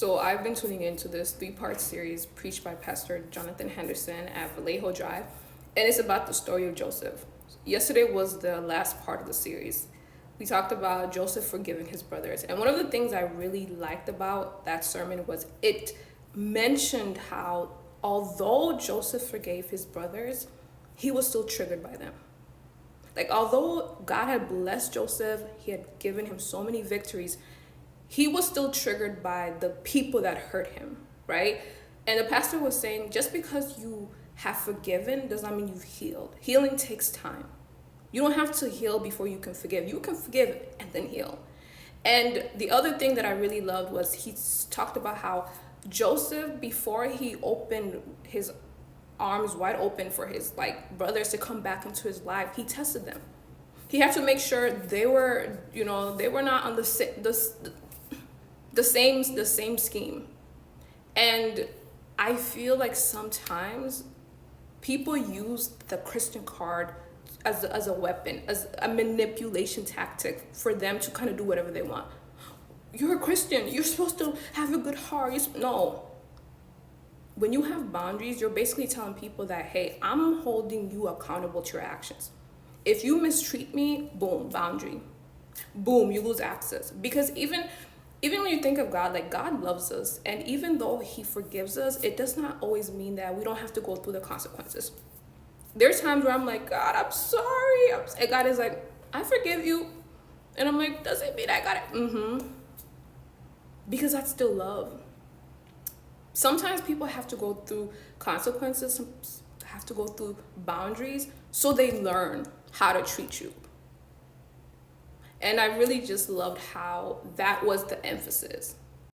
So I've been tuning into this three-part series preached by Pastor Jonathan Henderson at Vallejo Drive, and it's about the story of Joseph. Yesterday was the last part of the series. We talked about Joseph forgiving his brothers, and one of the things I really liked about that sermon was it mentioned how although Joseph forgave his brothers, he was still triggered by them. Like, although God had blessed Joseph, he had given him so many victories, he was still triggered by the people that hurt him, right? And the pastor was saying, just because you have forgiven does not mean you've healed. Healing takes time. You don't have to heal before you can forgive. You can forgive and then heal. And the other thing that I really loved was he talked about how Joseph, before he opened his arms wide open for his brothers to come back into his life, he tested them. He had to make sure they were, they were not on the same scheme. And I feel like sometimes people use the Christian card as a weapon, as a manipulation tactic for them to kind of do whatever they want. You're a Christian, you're supposed to have a good heart. No. When you have boundaries, you're basically telling people that, hey, I'm holding you accountable to your actions. If you mistreat me, boom, boundary. Boom, you lose access. Because even when you think of God, like, God loves us. And even though he forgives us, it does not always mean that we don't have to go through the consequences. There's times where I'm like, God, I'm sorry. And God is like, I forgive you. And I'm like, does it mean I got it? Because that's still love. Sometimes people have to go through consequences, have to go through boundaries, so they learn how to treat you. And I really just loved how that was the emphasis.